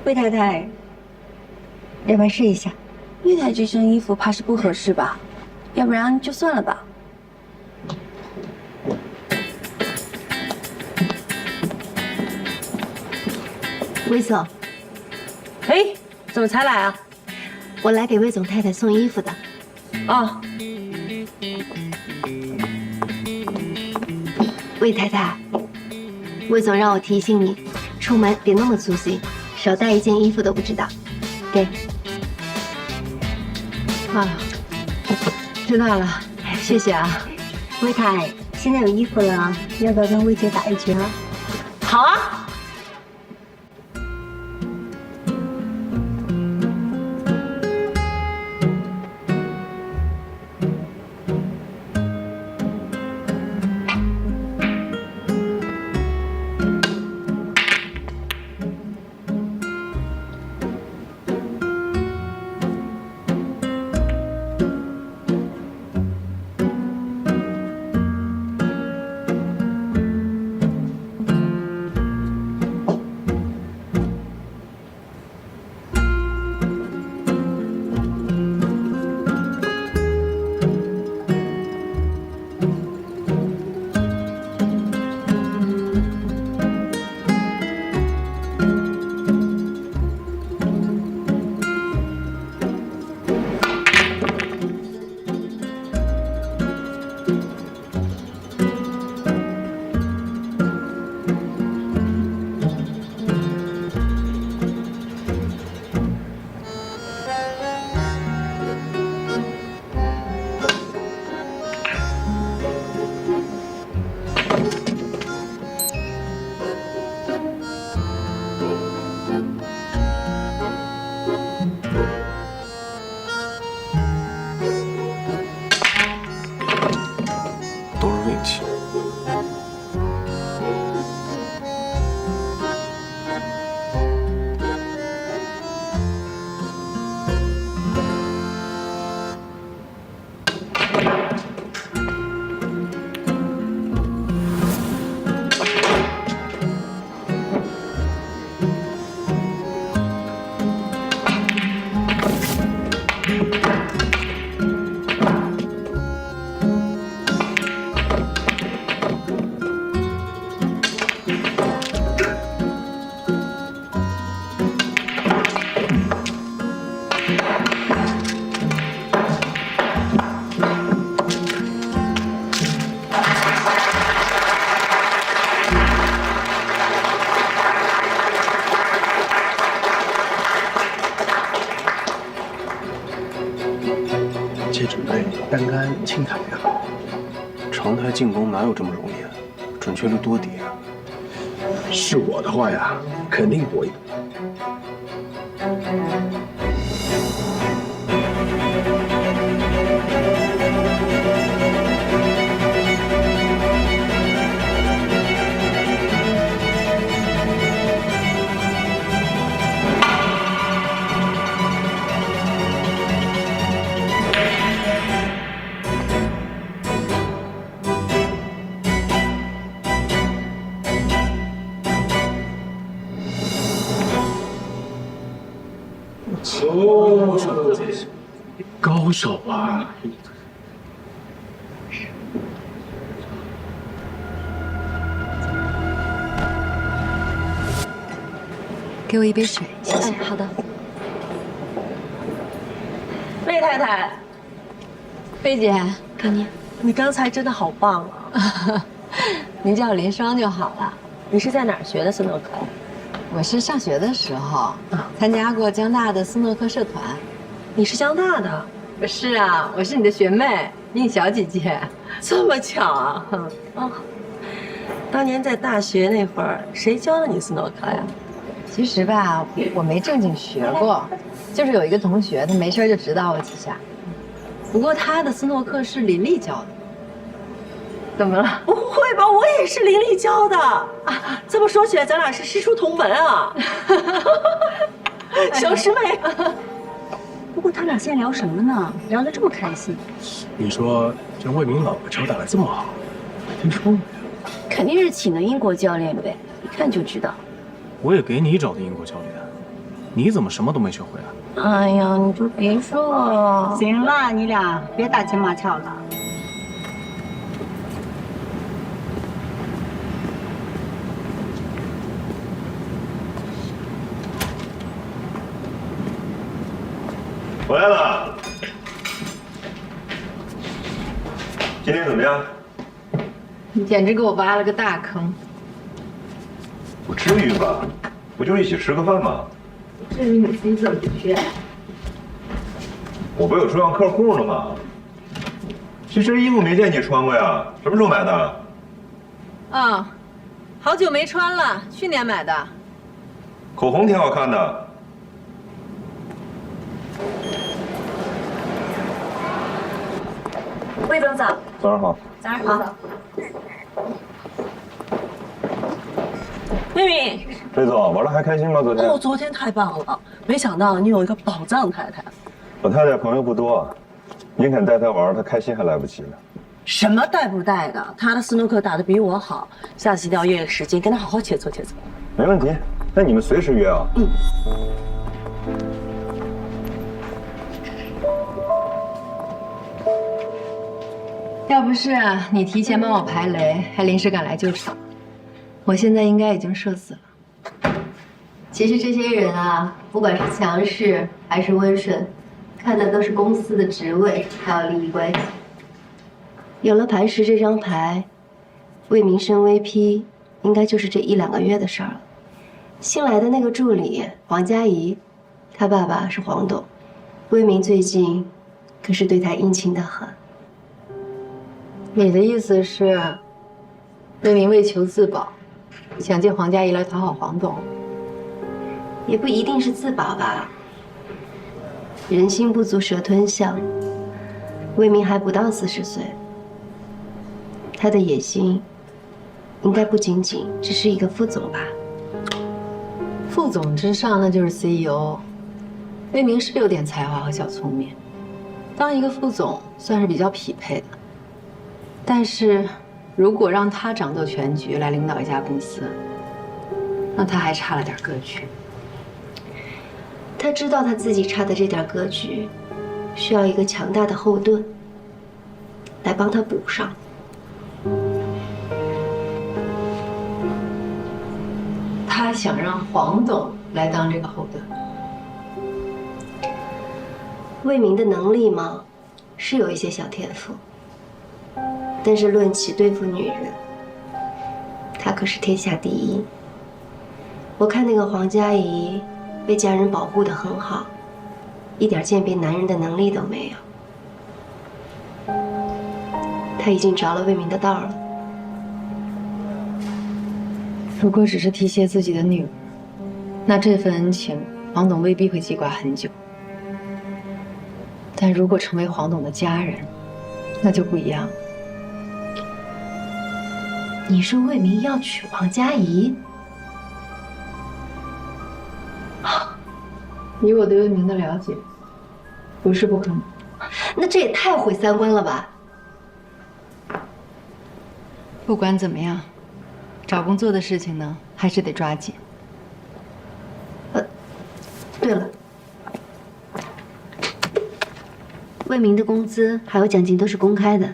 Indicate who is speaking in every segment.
Speaker 1: 魏太太，要不要试一下？
Speaker 2: 魏太这身衣服怕是不合适吧？要不然就算了吧。
Speaker 1: 魏总，
Speaker 3: 哎，怎么才来啊？
Speaker 1: 我来给魏总太太送衣服的。
Speaker 3: 哦，
Speaker 1: 魏太太，魏总让我提醒你，出门别那么粗心，少带一件衣服都不知道。给。
Speaker 3: 啊，知道了，谢谢啊。
Speaker 1: 魏太，现在有衣服了，要不要跟魏姐打一局啊？
Speaker 3: 好啊。
Speaker 4: 都是运气。
Speaker 5: 切准备单杆轻弹也好。
Speaker 4: 长台进攻哪有这么容易啊？准确率多低啊！
Speaker 5: 是我的话呀，肯定搏一搏。哦，高手啊！
Speaker 1: 给我一杯水，谢谢。
Speaker 2: 哎，好的。
Speaker 3: 魏太太，
Speaker 2: 菲姐，给你。
Speaker 3: 你刚才真的好棒啊！
Speaker 2: 您叫我林双就好了。
Speaker 3: 你是在哪儿学的斯诺克？
Speaker 2: 我是上学的时候参加过江大的斯诺克社团。
Speaker 3: 你是江大的？
Speaker 2: 是啊，我是你的学妹，应小姐姐。
Speaker 3: 这么巧啊！哦，当年在大学那会儿，谁教了你斯诺克呀？
Speaker 2: 其实吧，我没正经学过，就是有一个同学，他没事就指导我几下。不过他的斯诺克是林丽教的。怎么了？
Speaker 3: 不会吧，我也是林丽教的啊！这么说起来，咱俩是师出同门啊！小师妹。
Speaker 1: 不过他俩现在聊什么呢？聊得这么开心。
Speaker 5: 你说这魏明老婆球打得这么好，听说没有？
Speaker 1: 肯定是请的英国教练呗，一看就知道。
Speaker 4: 我也给你找的英国教练。你怎么什么都没学会啊？
Speaker 3: 哎呀，你就别说了。
Speaker 6: 行了，你俩别打情骂俏了。
Speaker 7: 回来了，今天怎么样？
Speaker 2: 你简直给我挖了个大坑。
Speaker 7: 不至于吧？不就一起吃个饭吗？
Speaker 2: 至于你自己怎么学？
Speaker 7: 我不有重要客户呢吗？这身衣服没见你穿过呀？什么时候买的？
Speaker 2: 啊，好久没穿了，去年买的。
Speaker 7: 口红挺好看的。
Speaker 1: 魏总早。
Speaker 7: 早上好。
Speaker 1: 早上好。
Speaker 3: 妹妹，
Speaker 7: 魏总玩的还开心吗？昨天？
Speaker 3: 哦，昨天太棒了，没想到你有一个宝藏太太。
Speaker 7: 我太太朋友不多，您肯带她玩，她开心还来不及呢。
Speaker 3: 什么带不带的？她的斯诺克打得比我好，下次一定要约个时间跟她好好切磋切磋。
Speaker 7: 没问题，那你们随时约啊。
Speaker 3: 嗯。
Speaker 2: 要不是你提前帮我排雷，还临时赶来救场，我现在应该已经社死了。其实这些人啊，不管是强势还是温顺，看的都是公司的职位还有利益关系。有了磐石这张牌，魏明升 VP 应该就是这1、2个月的事儿了。新来的那个助理黄佳怡，她爸爸是黄董，魏明最近可是对她殷勤得很。你的意思是，魏明为求自保，想借黄佳怡来讨好黄董？也不一定是自保吧。人心不足蛇吞象，魏明还不到40岁，他的野心应该不仅仅只是一个副总吧？副总之上那就是 CEO。魏明是有点才华和小聪明，当一个副总算是比较匹配的。但是，如果让他掌舵全局来领导一家公司，那他还差了点格局。他知道他自己差的这点格局，需要一个强大的后盾来帮他补上。他想让黄董来当这个后盾。魏明的能力嘛，是有一些小天赋。但是论起对付女人，他可是天下第一。我看那个黄佳怡被家人保护得很好，一点鉴别男人的能力都没有。他已经着了魏明的道了。如果只是提携自己的女儿，那这份恩情黄董未必会记挂很久。但如果成为黄董的家人，那就不一样了。你说魏明要娶黄佳怡？以我对魏明的了解，不是不可能。那这也太毁三观了吧！不管怎么样，找工作的事情呢，还是得抓紧。对了，魏明的工资还有奖金都是公开的。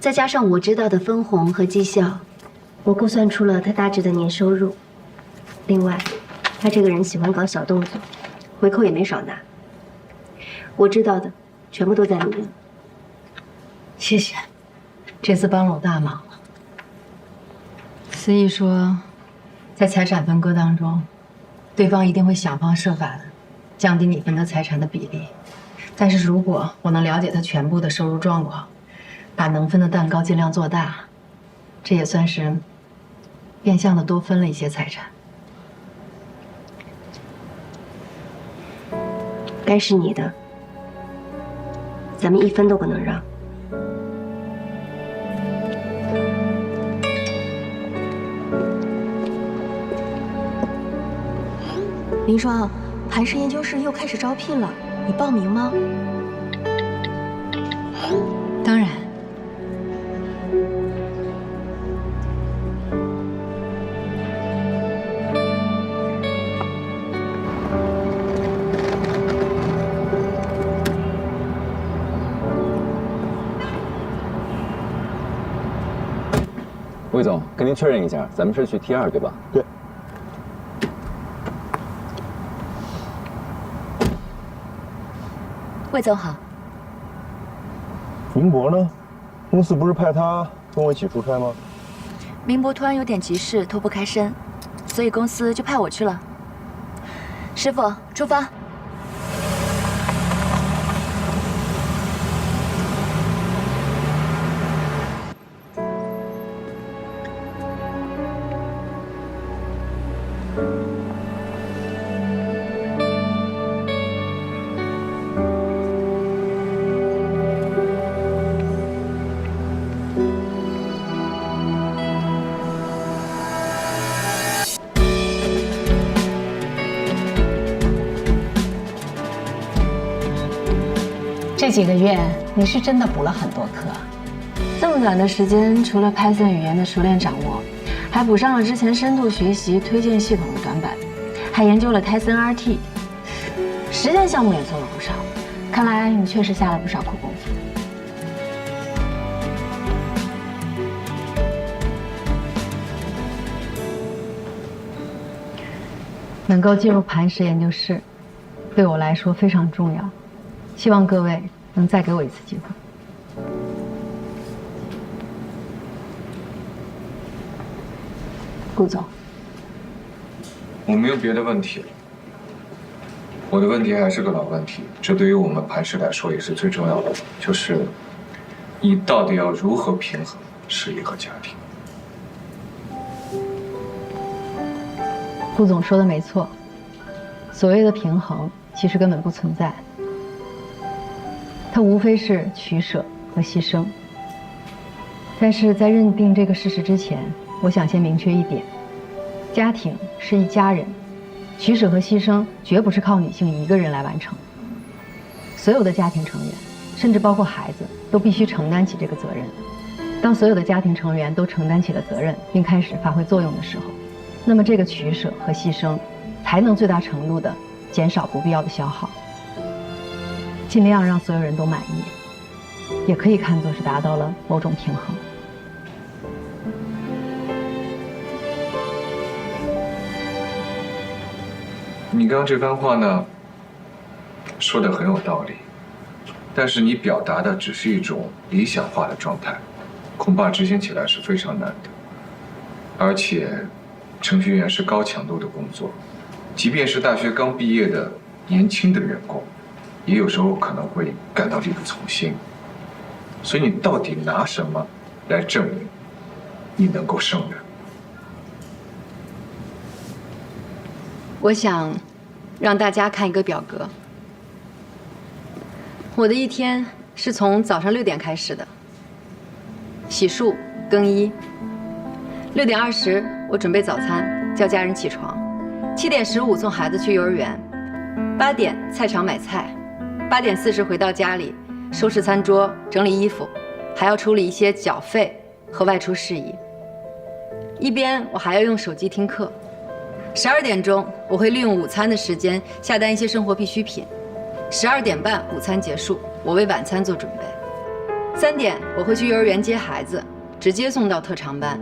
Speaker 2: 再加上我知道的分红和绩效，我估算出了他大致的年收入。另外，他这个人喜欢搞小动作，回扣也没少拿。我知道的全部都在里面。谢谢，这次帮了我大忙了。司仪说，在财产分割当中，对方一定会想方设法的降低你分得财产的比例。但是如果我能了解他全部的收入状况，把能分的蛋糕尽量做大，这也算是变相的多分了一些财产。该是你的，咱们1分都不能让。
Speaker 1: 林双，磐石研究室又开始招聘了，你报名吗？
Speaker 2: 当然。
Speaker 8: 魏总，跟您确认一下，咱们是去 T2对吧？
Speaker 5: 对。
Speaker 9: 魏总好。
Speaker 7: 明博呢？公司不是派他跟我一起出差吗？
Speaker 9: 明博突然有点急事，脱不开身，所以公司就派我去了。师傅，出发。
Speaker 6: 这几个月你是真的补了很多课。
Speaker 2: 这么短的时间，除了 Python 语言的熟练掌握，还补上了之前深度学习推荐系统的短板，还研究了 Tyson RT， 实践项目也做了不少。看来你确实下了不少苦功夫。能够进入磐石研究室，对我来说非常重要。希望各位能再给我一次机会。顾总，
Speaker 4: 我没有别的问题了。我的问题还是个老问题，这对于我们磐石来说也是最重要的，就是你到底要如何平衡事业和家庭？
Speaker 2: 顾总说的没错，所谓的平衡其实根本不存在。它无非是取舍和牺牲。但是在认定这个事实之前，我想先明确一点：家庭是一家人，取舍和牺牲绝不是靠女性一个人来完成。所有的家庭成员，甚至包括孩子，都必须承担起这个责任。当所有的家庭成员都承担起了责任，并开始发挥作用的时候，那么这个取舍和牺牲，才能最大程度地减少不必要的消耗。尽量让所有人都满意，也可以看作是达到了某种平衡。
Speaker 4: 你刚刚这番话呢，说的很有道理，但是你表达的只是一种理想化的状态，恐怕执行起来是非常难的。而且，程序员是高强度的工作，即便是大学刚毕业的年轻的员工，也有时候可能会感到力不从心。所以你到底拿什么来证明你能够胜任？
Speaker 2: 我想让大家看一个表格。我的一天是从早上6点开始的，洗漱、更衣。6点20，我准备早餐，叫家人起床。7点15送孩子去幼儿园。8点菜场买菜。8点40回到家里，收拾餐桌，整理衣服，还要处理一些缴费和外出事宜。一边我还要用手机听课。12点钟，我会利用午餐的时间下单一些生活必需品。12点半午餐结束，我为晚餐做准备。3点我会去幼儿园接孩子，直接送到特长班，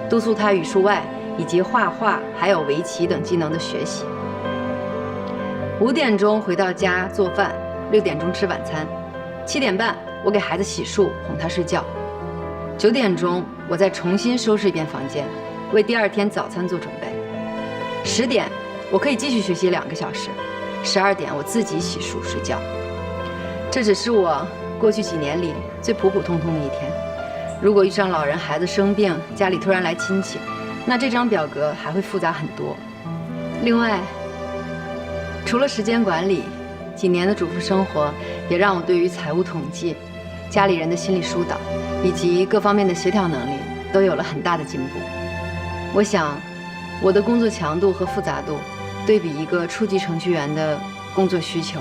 Speaker 2: 督促他语数外以及画画还有围棋等技能的学习。5点钟回到家做饭，6点钟吃晚餐。7点半我给孩子洗漱哄他睡觉。9点钟我再重新收拾一遍房间，为第2天早餐做准备。10点我可以继续学习2个小时。12点我自己洗漱睡觉。这只是我过去几年里最普普通通的一天。如果遇上老人、孩子生病，家里突然来亲戚，那这张表格还会复杂很多。另外，除了时间管理，几年的主妇生活也让我对于财务统计、家里人的心理疏导以及各方面的协调能力都有了很大的进步。我想，我的工作强度和复杂度对比一个初级程序员的工作需求，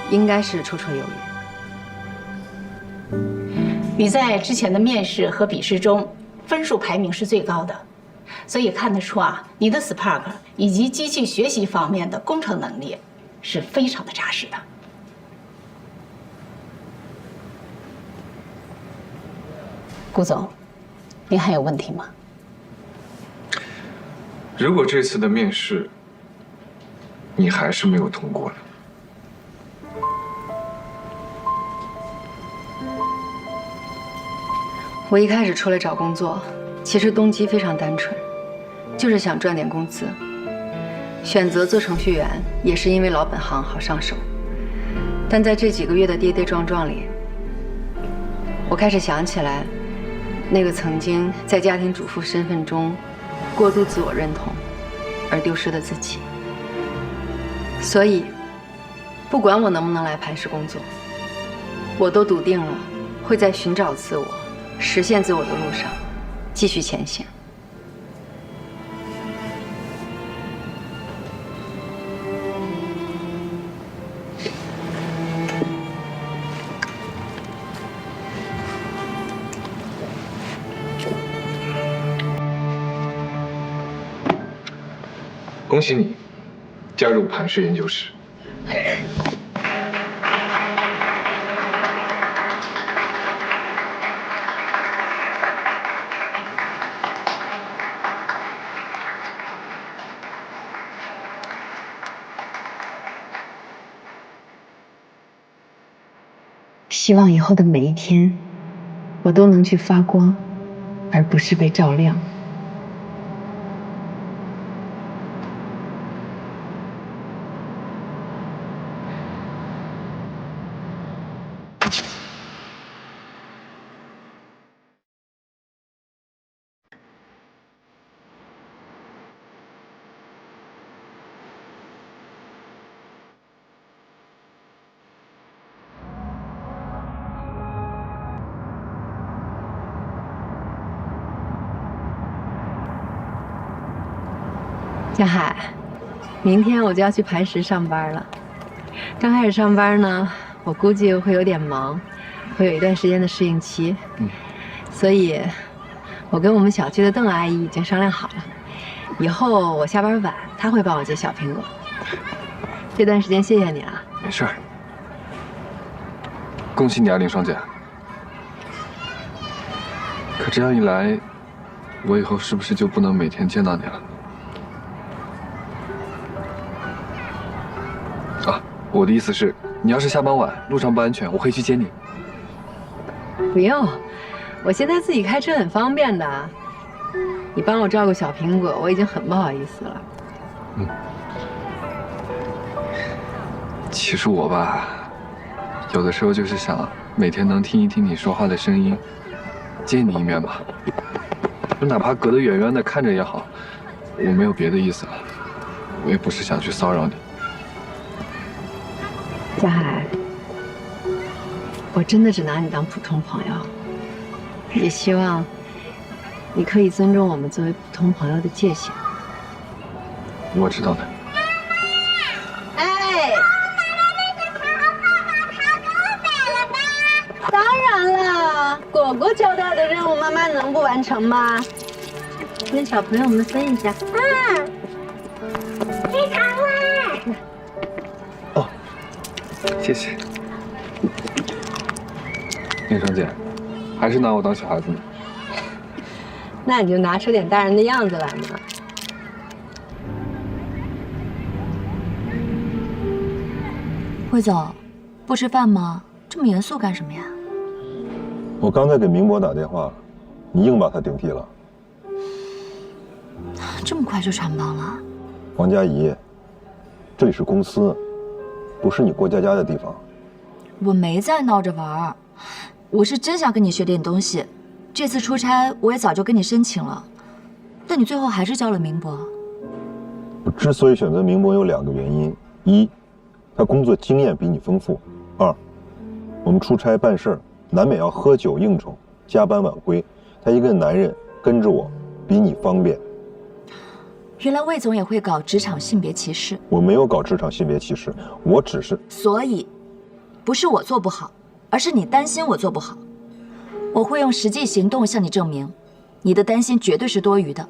Speaker 2: 应该是绰绰有余。
Speaker 6: 你在之前的面试和笔试中分数排名是最高的，所以看得出啊，你的 Spark 以及机器学习方面的工程能力是非常的扎实的。顾总，您还有问题吗？
Speaker 4: 如果这次的面试你还是没有通过呢？
Speaker 2: 我一开始出来找工作，其实动机非常单纯，就是想赚点工资。选择做程序员也是因为老本行好上手。但在这几个月的跌跌撞撞里，我开始想起来，那个曾经在家庭主妇身份中过度自我认同而丢失的自己。所以，不管我能不能来磐石工作，我都笃定了会在寻找自我、实现自我的路上继续前行。
Speaker 4: 恭喜你加入磐石研究室。
Speaker 2: 希望以后的每一天，我都能去发光，而不是被照亮。江海，明天我就要去磐石上班了。刚开始上班呢，我估计会有点忙，会有一段时间的适应期。所以，我跟我们小区的邓阿姨已经商量好了，以后我下班晚，她会帮我接小苹果。这段时间谢谢你了。
Speaker 4: 没事儿。恭喜你啊，林双姐。可这样一来，我以后是不是就不能每天见到你了？啊，我的意思是，你要是下班晚，路上不安全，我可以去接你。
Speaker 2: 不用，我现在自己开车很方便的。你帮我照顾小苹果，我已经很不好意思了。
Speaker 4: 其实我吧，有的时候就是想每天能听一听你说话的声音，见你一面吧，就哪怕隔得远远的看着也好。我没有别的意思了，我也不是想去骚扰你。
Speaker 2: 江海，我真的只拿你当普通朋友，也希望你可以尊重我们作为普通朋友的界限。
Speaker 4: 我知道的。
Speaker 2: 哎，当然了，果果交代的任务，妈妈能不完成吗？跟小朋友们分一下。
Speaker 1: 非常晚。
Speaker 4: 哦，谢谢。林双姐，还是拿我当小孩子呢。
Speaker 2: 那你就拿出点大人的样子来嘛。
Speaker 9: 魏总，不吃饭吗？这么严肃干什么呀？
Speaker 7: 我刚才给明博打电话，你硬把他顶替了。
Speaker 9: 这么快就穿帮了？
Speaker 7: 王佳怡，这里是公司，不是你过家家的地方。
Speaker 9: 我没在闹着玩儿，我是真想跟你学点东西。这次出差我也早就跟你申请了，但你最后还是交了明博。
Speaker 7: 我之所以选择明博有2个原因：一，他工作经验比你丰富；二，我们出差办事儿难免要喝酒应酬、加班晚归，他一个男人跟着我比你方便。
Speaker 9: 原来魏总也会搞职场性别歧视。
Speaker 7: 我没有搞职场性别歧视，我只是……
Speaker 9: 所以，不是我做不好，而是你担心我做不好。我会用实际行动向你证明，你的担心绝对是多余的。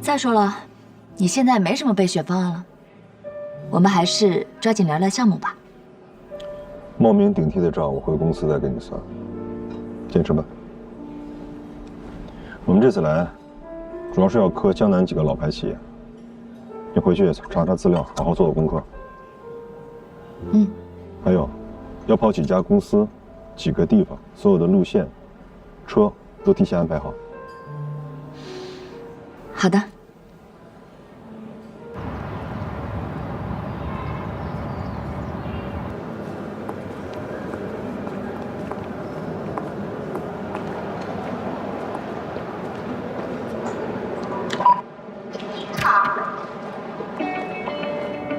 Speaker 9: 再说了，你现在没什么备选方案了，我们还是抓紧聊聊项目吧。
Speaker 7: 冒名顶替的账我回公司再跟你算。坚持吧。我们这次来，主要是要磕江南几个老牌企业。你回去也查查资料，好好做做功课。
Speaker 9: 嗯。
Speaker 7: 还有，要跑几家公司，几个地方，所有的路线、车都提前安排好。
Speaker 9: 好的。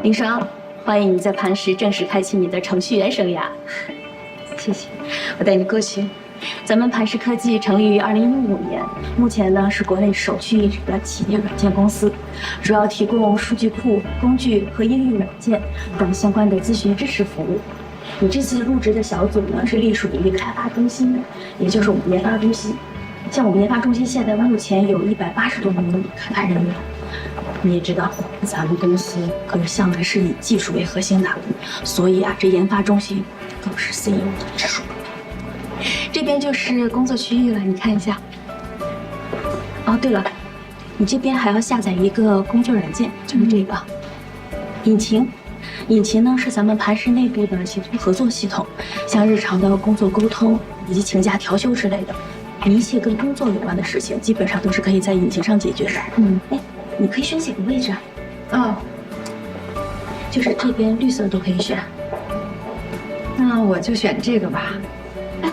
Speaker 10: 林双，欢迎你在磐石正式开启你的程序员生涯。
Speaker 2: 谢谢。
Speaker 10: 我带你过去。咱们磐石科技成立于2015年，目前呢是国内首屈一指的企业软件公司，主要提供数据库、工具和应用软件等相关的咨询支持服务。你这次入职的小组呢是隶属于开发中心，也就是我们研发中心。像我们研发中心现在目前有180多名开发人员。你也知道，咱们公司可是向来是以技术为核心的，所以啊，这研发中心更是 CEO 的直属。这边就是工作区域了，你看一下。哦，对了，你这边还要下载一个工具软件，就是这个引擎。引擎呢是咱们磐石内部的协同合作系统，像日常的工作沟通以及请假调休之类的，一切跟工作有关的事情，基本上都是可以在引擎上解决的。哎，你可以选几个位置啊？
Speaker 2: 哦，
Speaker 10: 就是这边绿色都可以选。
Speaker 2: 那我就选这个吧。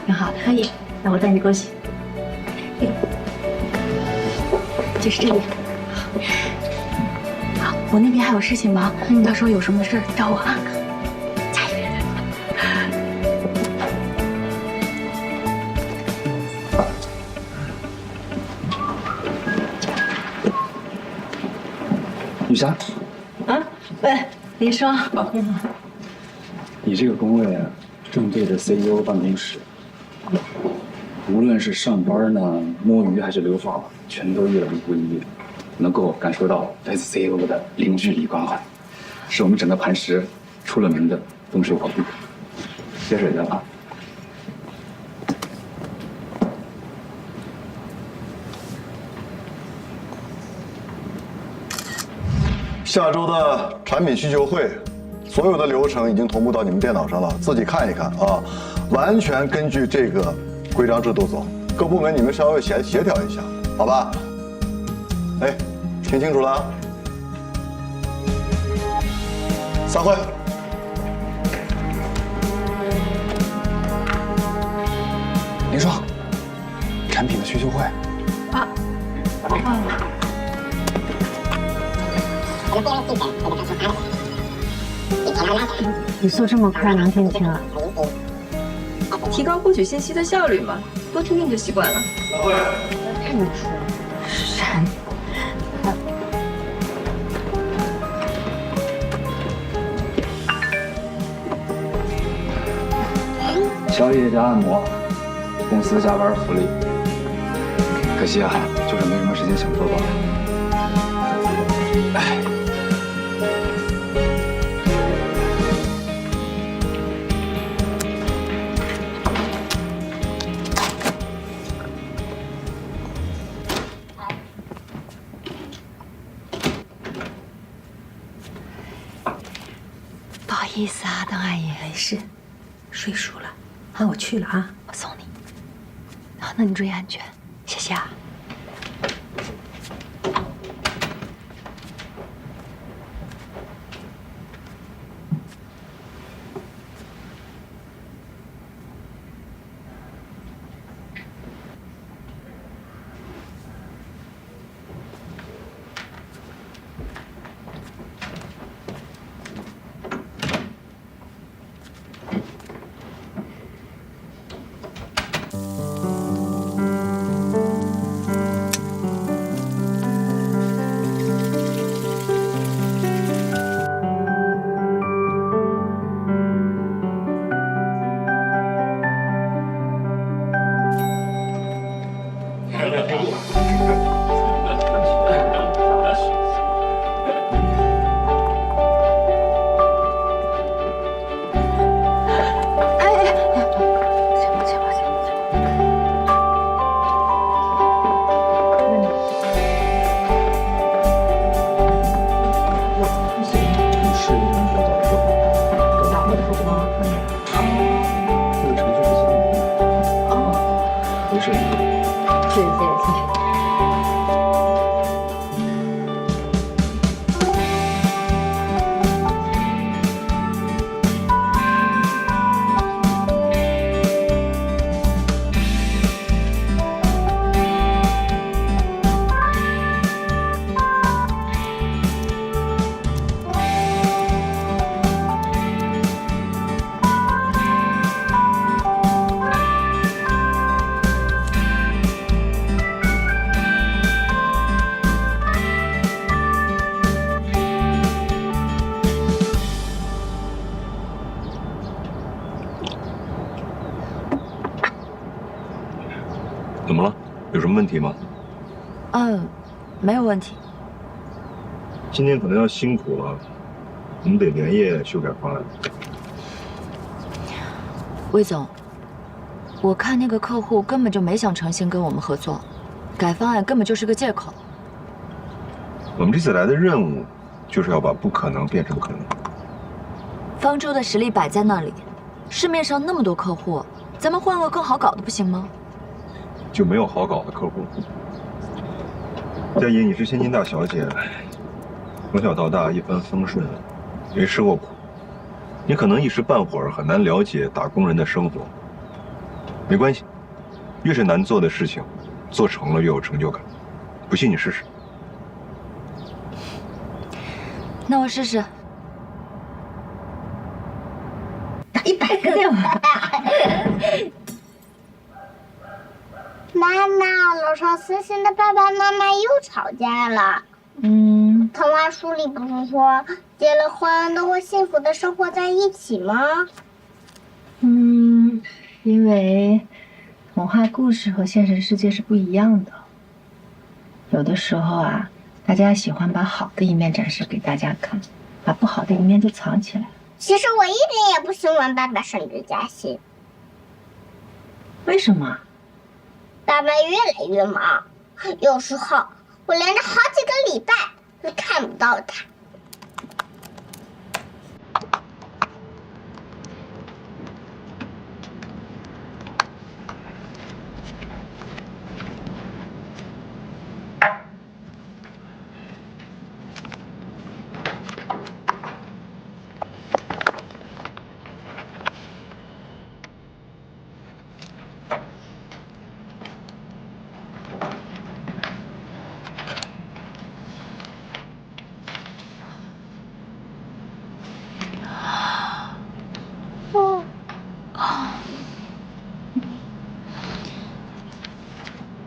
Speaker 2: 挺好的，
Speaker 10: 可以。那我带你过去。就是这里。好，我那边还有事情忙，到时候有什么事找我啊。加油！
Speaker 8: 雨霞，
Speaker 2: 啊，喂，林双，
Speaker 8: 你这个工位啊，正对着 CEO 办公室，无论是上班呢、摸鱼还是留发，全都一览无遗，能够感受到来自 CEO 的零距离关怀，是我们整个磐石出了名的风水宝地。接水的啊。
Speaker 7: 下周的产品需求会，所有的流程已经同步到你们电脑上了，自己看一看啊，完全根据这个规章制度走。各部门你们稍微协调一下，好吧？哎，听清楚了啊？散会。
Speaker 8: 林双，产品的需求会。
Speaker 1: 语速这么快，能听清啊？
Speaker 2: 提高获取信息的效率嘛，多听听就习惯了。
Speaker 7: 散会。
Speaker 1: 看你说，神。
Speaker 8: 宵夜加按摩，公司加班福利。可惜啊，就是没什么时间享受吧。哎。
Speaker 1: 不好意思啊，邓阿姨。
Speaker 3: 没事，睡熟了。啊，我去了啊，
Speaker 1: 我送你。好，那你注意安全，谢谢啊。
Speaker 7: 怎么了？有什么问题吗？
Speaker 9: 没有问题。
Speaker 7: 今天可能要辛苦了，我们得连夜修改方案。
Speaker 9: 魏总，我看那个客户根本就没想诚心跟我们合作，改方案根本就是个借口。
Speaker 7: 我们这次来的任务，就是要把不可能变成可能。
Speaker 9: 方舟的实力摆在那里，市面上那么多客户，咱们换个更好搞的不行吗？
Speaker 7: 就没有好搞的客户。佳怡，你是千金大小姐，从小到大一帆风顺，没吃过苦，你可能一时半会儿很难了解打工人的生活。没关系，越是难做的事情，做成了越有成就感。不信你试试。
Speaker 9: 那我试试。
Speaker 6: 打100个电话。
Speaker 11: 妈妈，楼上思欣的爸爸妈妈又吵架了。童话书里不是说结了婚都会幸福的生活在一起吗？
Speaker 2: 因为童话故事和现实世界是不一样的。有的时候啊，大家喜欢把好的一面展示给大家看，把不好的一面就藏起来。
Speaker 11: 其实我一点也不希望爸爸升职加薪。
Speaker 2: 为什么？
Speaker 11: 爸爸越来越忙，有时候我连着好几个礼拜都看不到他。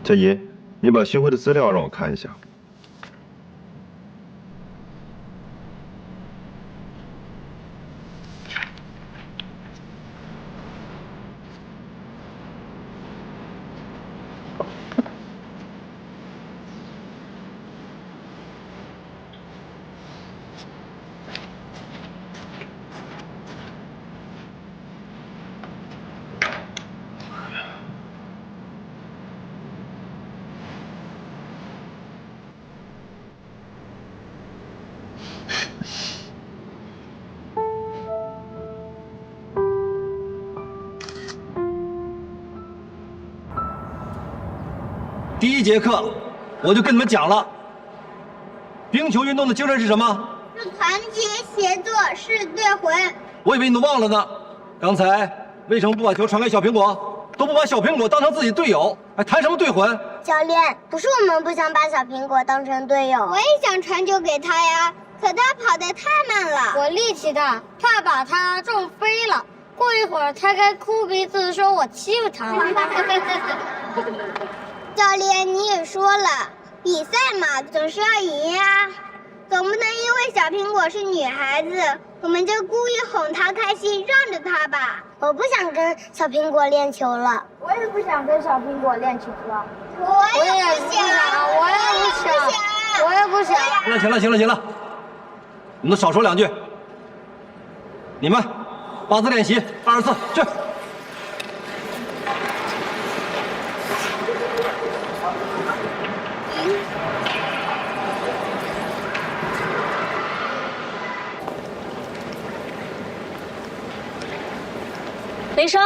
Speaker 7: 佳怡，你把新会的资料让我看一下。
Speaker 12: 第一节课，我就跟你们讲了，冰球运动的精神是什么？
Speaker 11: 是团结协作，是队魂。
Speaker 12: 我以为你都忘了呢。刚才为什么不把球传给小苹果？都不把小苹果当成自己队友，还谈什么队魂？
Speaker 11: 教练，不是我们不想把小苹果当成队友，我也想传球给他呀，可他跑得太慢了，我力气大，怕把他撞飞了。过一会儿他该哭鼻子说我欺负他了。教练，你也说了，比赛嘛，总是要赢呀，总不能因为小苹果是女孩子，我们就故意哄她开心，让着她吧。我不想跟小苹果练球了，我也不想跟小苹果练球了，我也不想，我也不想。
Speaker 12: 行了，你们都少说2句。你们8字练习20次去。
Speaker 10: 林生，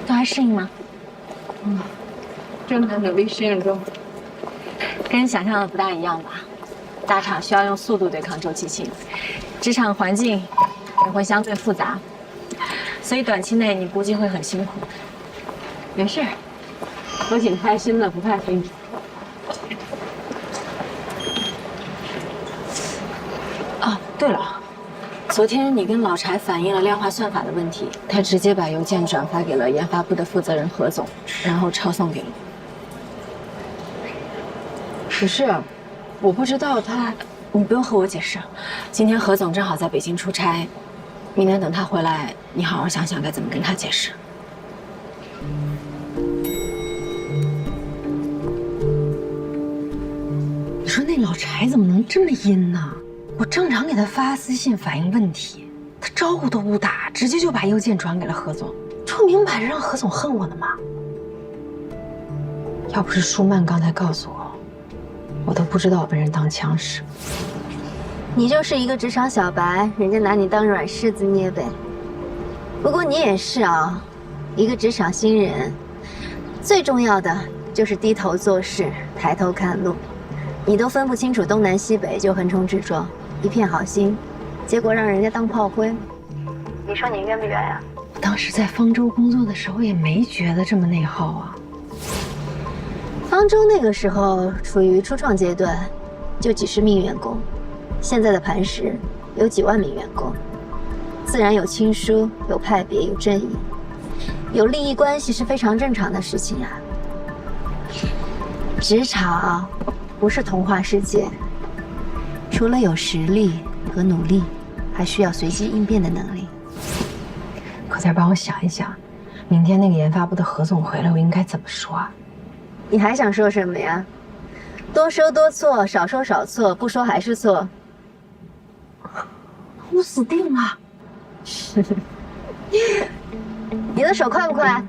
Speaker 10: 都还适应吗？
Speaker 2: 正在努力适应中。
Speaker 10: 跟你想象的不大一样吧？大厂需要用速度对抗周期性，职场环境也会相对复杂，所以短期内你估计会很辛苦。
Speaker 2: 没事，我挺开心的，不怕辛苦。
Speaker 10: 哦，对了，昨天你跟老柴反映了量化算法的问题，他直接把邮件转发给了研发部的负责人何总，然后抄送给了我。可是，我不知道他，你不用和我解释。今天何总正好在北京出差，明天等他回来，你好好想想该怎么跟他解释。
Speaker 2: 你说那老柴怎么能这么阴呢？我正常给他发私信反映问题，他招呼都不打，直接就把邮件转给了何总，这明摆着让何总恨我呢吗？要不是舒曼刚才告诉我，我都不知道我被人当枪使。
Speaker 1: 你就是一个职场小白，人家拿你当软柿子捏呗。不过你也是啊，一个职场新人，最重要的就是低头做事，抬头看路。你都分不清楚东南西北就横冲直撞，一片好心，结果让人家当炮灰。你说你冤不冤呀？
Speaker 2: 我当时在方舟工作的时候也没觉得这么内耗啊。
Speaker 1: 方舟那个时候处于初创阶段，就几十名员工，现在的磐石有几万名员工，自然有亲疏，有派别，有阵营，有利益关系是非常正常的事情啊。职场不是童话世界，除了有实力和努力，还需要随机应变的能力。
Speaker 2: 可再帮我想一想，明天那个研发部的何总回来，我应该怎么说啊？
Speaker 1: 你还想说什么呀？多说多错，少说少错，不说还是错。
Speaker 2: 我死定了！
Speaker 1: 你的手快不快？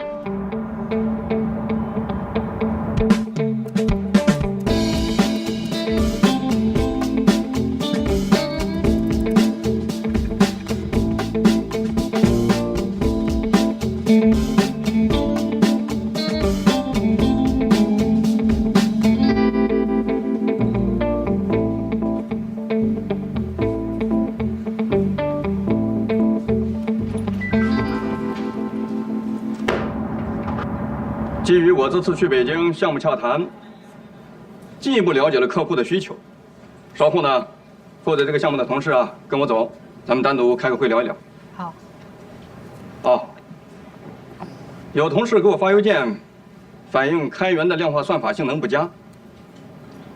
Speaker 13: 基于我这次去北京项目洽谈，进一步了解了客户的需求。稍后呢，负责这个项目的同事啊，跟我走，咱们单独开个会聊一聊。
Speaker 2: 好。
Speaker 13: 哦，有同事给我发邮件，反映开源的量化算法性能不佳，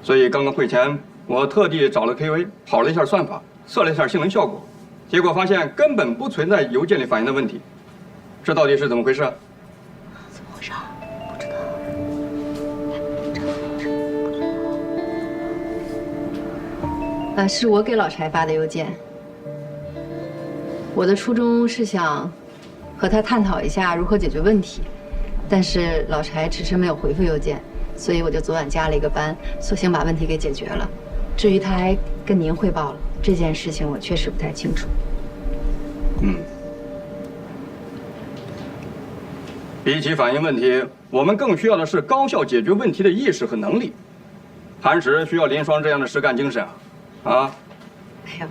Speaker 13: 所以刚刚会前我特地找了 KV 跑了一下算法，测了一下性能效果，结果发现根本不存在邮件里反映的问题。这到底是怎么回事？
Speaker 2: 怎么回事？是我给老柴发的邮件。我的初衷是想和他探讨一下如何解决问题，但是老柴迟迟没有回复邮件，所以我就昨晚加了一个班，索性把问题给解决了。至于他还跟您汇报了这件事情，我确实不太清楚。
Speaker 13: 比起反映问题，我们更需要的是高效解决问题的意识和能力。磐石需要林双这样的实干精神啊！啊！
Speaker 2: 哎呀，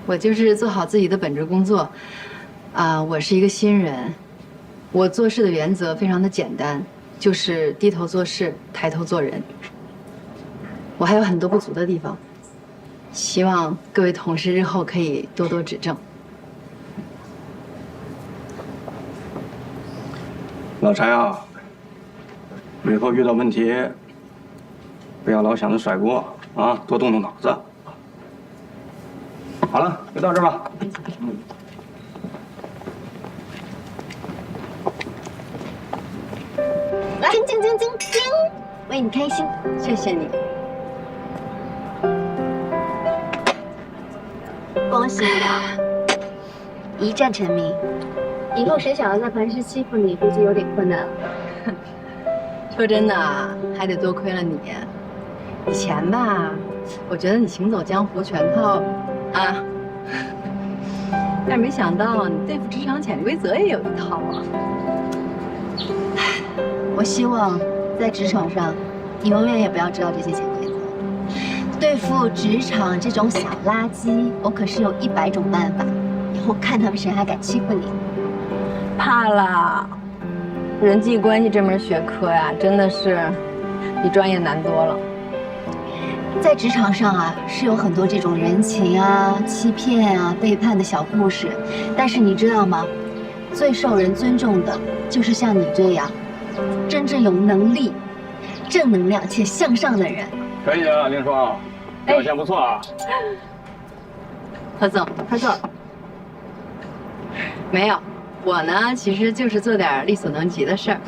Speaker 2: 我就是做好自己的本职工作。我是一个新人，我做事的原则非常的简单，就是低头做事，抬头做人。我还有很多不足的地方，希望各位同事日后可以多多指正。
Speaker 13: 老柴啊，以后遇到问题，不要老想着甩锅啊，多动动脑子。好了，就到这儿吧。
Speaker 1: 来，晶晶晶晶晶，为你开心，
Speaker 2: 谢谢你。
Speaker 1: 恭喜你啊，一战成名。 以后谁想要在磐石欺负你，估计有点困难了。
Speaker 2: 说真的，还得多亏了你。以前吧，我觉得你行走江湖全靠啊，但是没想到你对付职场潜规则也有一套啊。
Speaker 1: 我希望在职场上，你永远也不要知道这些潜规则。对付职场这种小垃圾，我可是有100种办法。以后看他们谁还敢欺负你。
Speaker 2: 怕了，人际关系这门学科呀，真的是比专业难多了。
Speaker 1: 在职场上啊，是有很多这种人情啊、欺骗啊、背叛的小故事，但是你知道吗？最受人尊重的，就是像你这样，真正有能力、正能量且向上的人。
Speaker 13: 可以啊，林双，表现不错啊。
Speaker 2: 何总，何总。没有，我呢其实就是做点力所能及的事儿。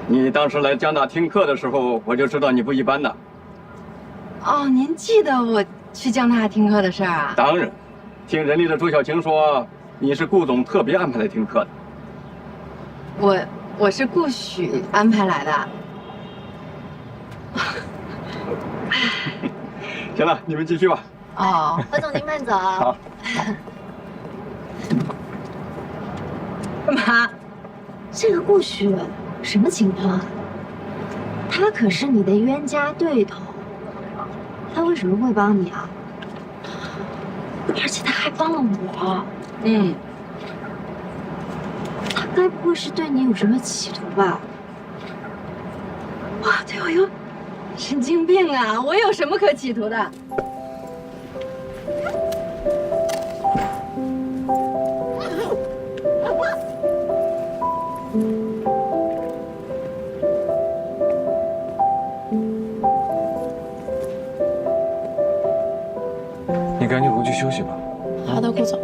Speaker 13: 你当时来江大听课的时候，我就知道你不一般的。
Speaker 2: 哦，您记得我去江大听课的事儿啊？
Speaker 13: 当然，听人力的朱小晴说，你是顾总特别安排来听课的。
Speaker 2: 我是顾许安排来的。
Speaker 13: 行了，你们继续吧。
Speaker 2: 哦，
Speaker 1: 何总您慢走。
Speaker 13: 好。
Speaker 2: 干嘛？
Speaker 1: 这个顾许什么情况？他可是你的冤家对头，他为什么会帮你啊？而且他还帮了我。他该不会是对你有什么企图吧？
Speaker 2: 哇，对我有神经病啊！我有什么可企图的？
Speaker 4: 你赶紧回去休息吧。
Speaker 10: 好的，顾总。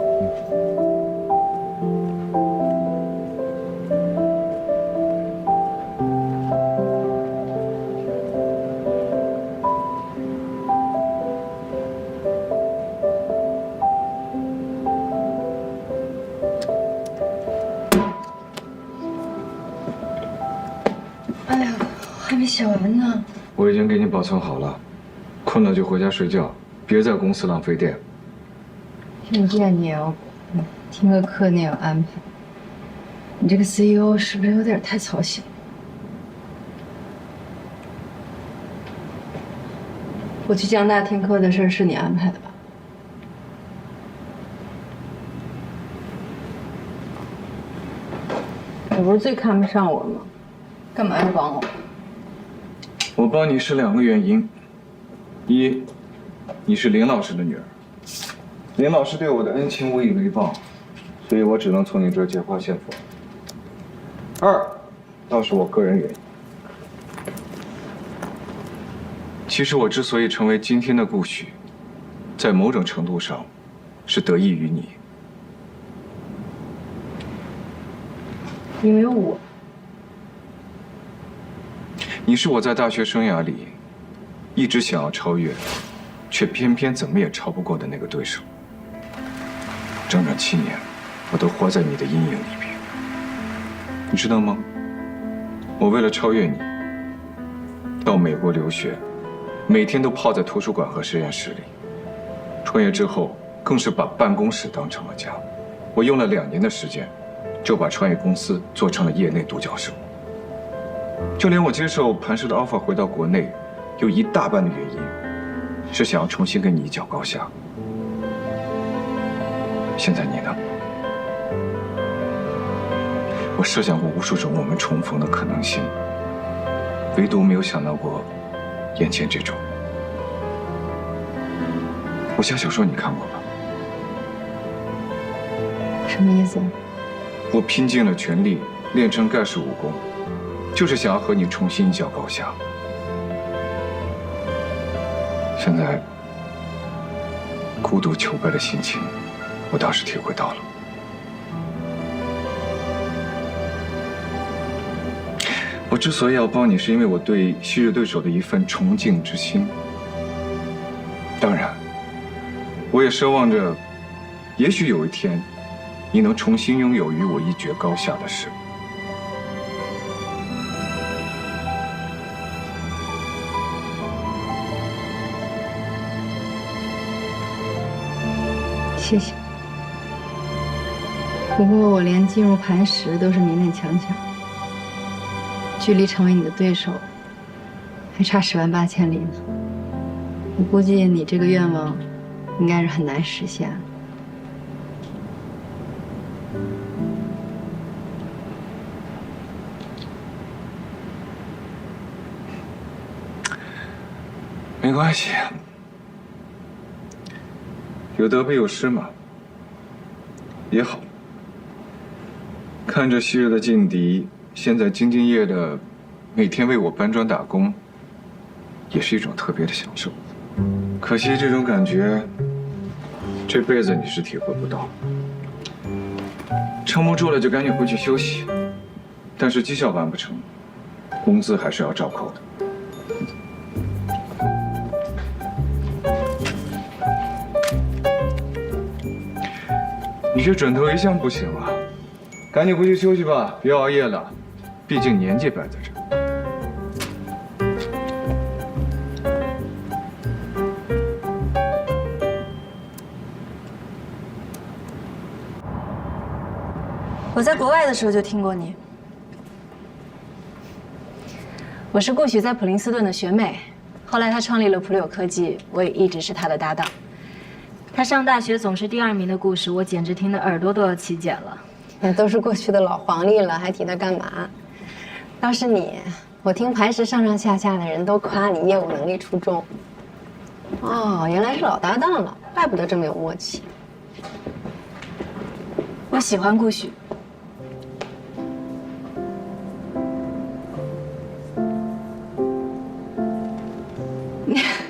Speaker 2: 哎呀，还没写完呢。
Speaker 4: 我已经给你保存好了，困了就回家睡觉，别在公司浪费电。
Speaker 2: 听见你也要管，听个课你也要安排。你这个 CEO 是不是有点太操心？我去江大听课的事是你安排的吧？你不是最看不上我吗？干嘛要帮我？
Speaker 4: 我帮你是2个原因：一，你是林老师的女儿，林老师对我的恩情无以为报，所以我只能从你这儿借花献佛；二，倒是我个人原因。其实我之所以成为今天的顾许，在某种程度上，是得益于你。
Speaker 2: 因为我。
Speaker 4: 你是我在大学生涯里一直想要超越，却偏偏怎么也超不过的那个对手。整整7年，我都活在你的阴影里边。你知道吗？我为了超越你，到美国留学，每天都泡在图书馆和实验室里。创业之后，更是把办公室当成了家。我用了2年的时间，就把创业公司做成了业内独角兽。就连我接受磐石的 offer 回到国内，有一大半的原因，是想要重新跟你一较高下。现在你呢？我设想过无数种我们重逢的可能性，唯独没有想到过眼前这种。武侠小说你看过吧？
Speaker 2: 什么意思？
Speaker 4: 我拼尽了全力练成盖世武功，就是想要和你重新一较高下。现在孤独求败的心情，我倒是体会到了。我之所以要帮你，是因为我对昔日对手的一份崇敬之心。当然，我也奢望着，也许有一天，你能重新拥有与我一决高下的事。
Speaker 2: 谢谢。不过我连进入磐石都是勉勉强强，距离成为你的对手还差10万8千里呢。我估计你这个愿望应该是很难实现。
Speaker 4: 没关系，有得必有失嘛，也好。看着昔日的劲敌，现在兢兢业业的每天为我搬砖打工，也是一种特别的享受。可惜这种感觉，这辈子你是体会不到。撑不住了就赶紧回去休息。但是绩效完不成，工资还是要照扣的。你这准头一向不行啊，赶紧回去休息吧，别熬夜了，毕竟年纪摆在这儿。
Speaker 2: 我在国外的时候就听过你。我是顾许在普林斯顿的学妹，后来他创立了普柳科技，我也一直是他的搭档。他上大学总是第2名的故事，我简直听得耳朵都要起茧了。
Speaker 14: 那都是过去的老黄历了，还提他干嘛？倒是你，我听磐石上上下下的人都夸你业务能力出众。哦，原来是老搭档了，怪不得这么有默契。
Speaker 2: 我喜欢顾许。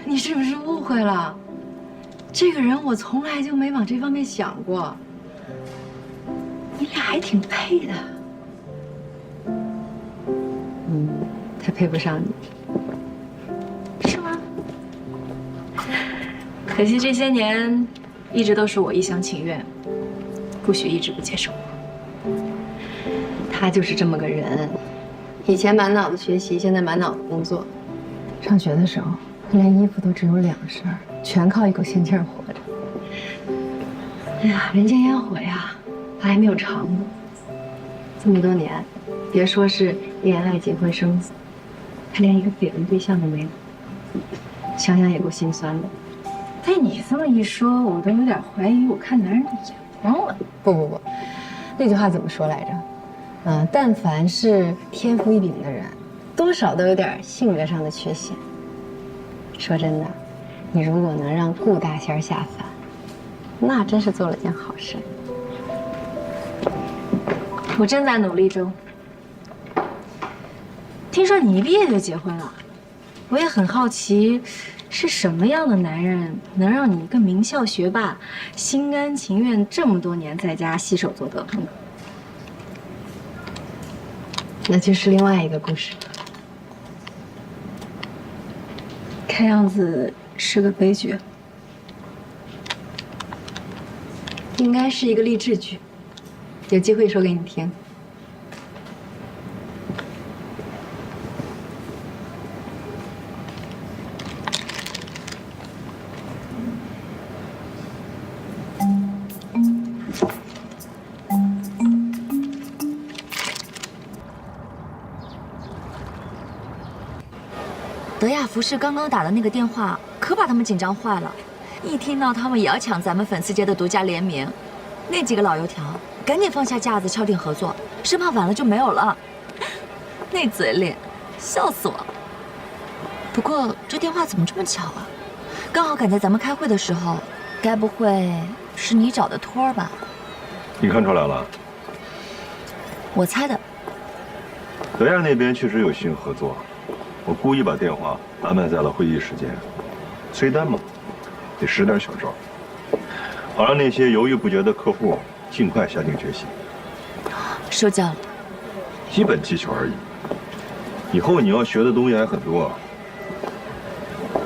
Speaker 2: 你是不是误会了？这个人我从来就没往这方面想过。你俩还挺配的。
Speaker 14: 他配不上你。
Speaker 2: 是吗？可惜这些年一直都是我一厢情愿，顾许一直不接受我。
Speaker 14: 他就是这么个人，以前满脑子学习，现在满脑子工作。上学的时候，他连衣服都只有2身，全靠一口仙气儿活着。哎呀，人间烟火呀，他还没有尝过。这么多年，别说是恋爱、结婚、生子，他连一个绯闻对象都没有。想想也够心酸的。
Speaker 2: 被你这么一说，我都有点怀疑我看男人的眼光了。
Speaker 14: 不，那句话怎么说来着？但凡是天赋异禀的人，多少都有点性格上的缺陷。说真的，你如果能让顾大仙下凡，那真是做了件好事。
Speaker 2: 我正在努力中。听说你一毕业就结婚了，我也很好奇，是什么样的男人能让你一个名校学霸，心甘情愿这么多年在家洗手做得呢？
Speaker 14: 那就是另外一个故事。
Speaker 2: 看样子是个悲剧。
Speaker 14: 应该是一个励志剧，有机会说给你听。
Speaker 9: 德亚服饰刚刚打的那个电话，可把他们紧张坏了。一听到他们也要抢咱们粉丝节的独家联名，那几个老油条赶紧放下架子敲定合作，生怕晚了就没有了。那嘴脸，笑死我了。不过这电话怎么这么巧啊？刚好赶在咱们开会的时候，该不会是你找的托儿吧？
Speaker 7: 你看出来了？
Speaker 9: 我猜的。
Speaker 7: 德亚那边确实有新合作，我故意把电话安排在了会议时间，催单嘛，得使点小招，好让那些犹豫不决的客户尽快下定决心。
Speaker 9: 受教了。
Speaker 7: 基本技巧而已，以后你要学的东西还很多。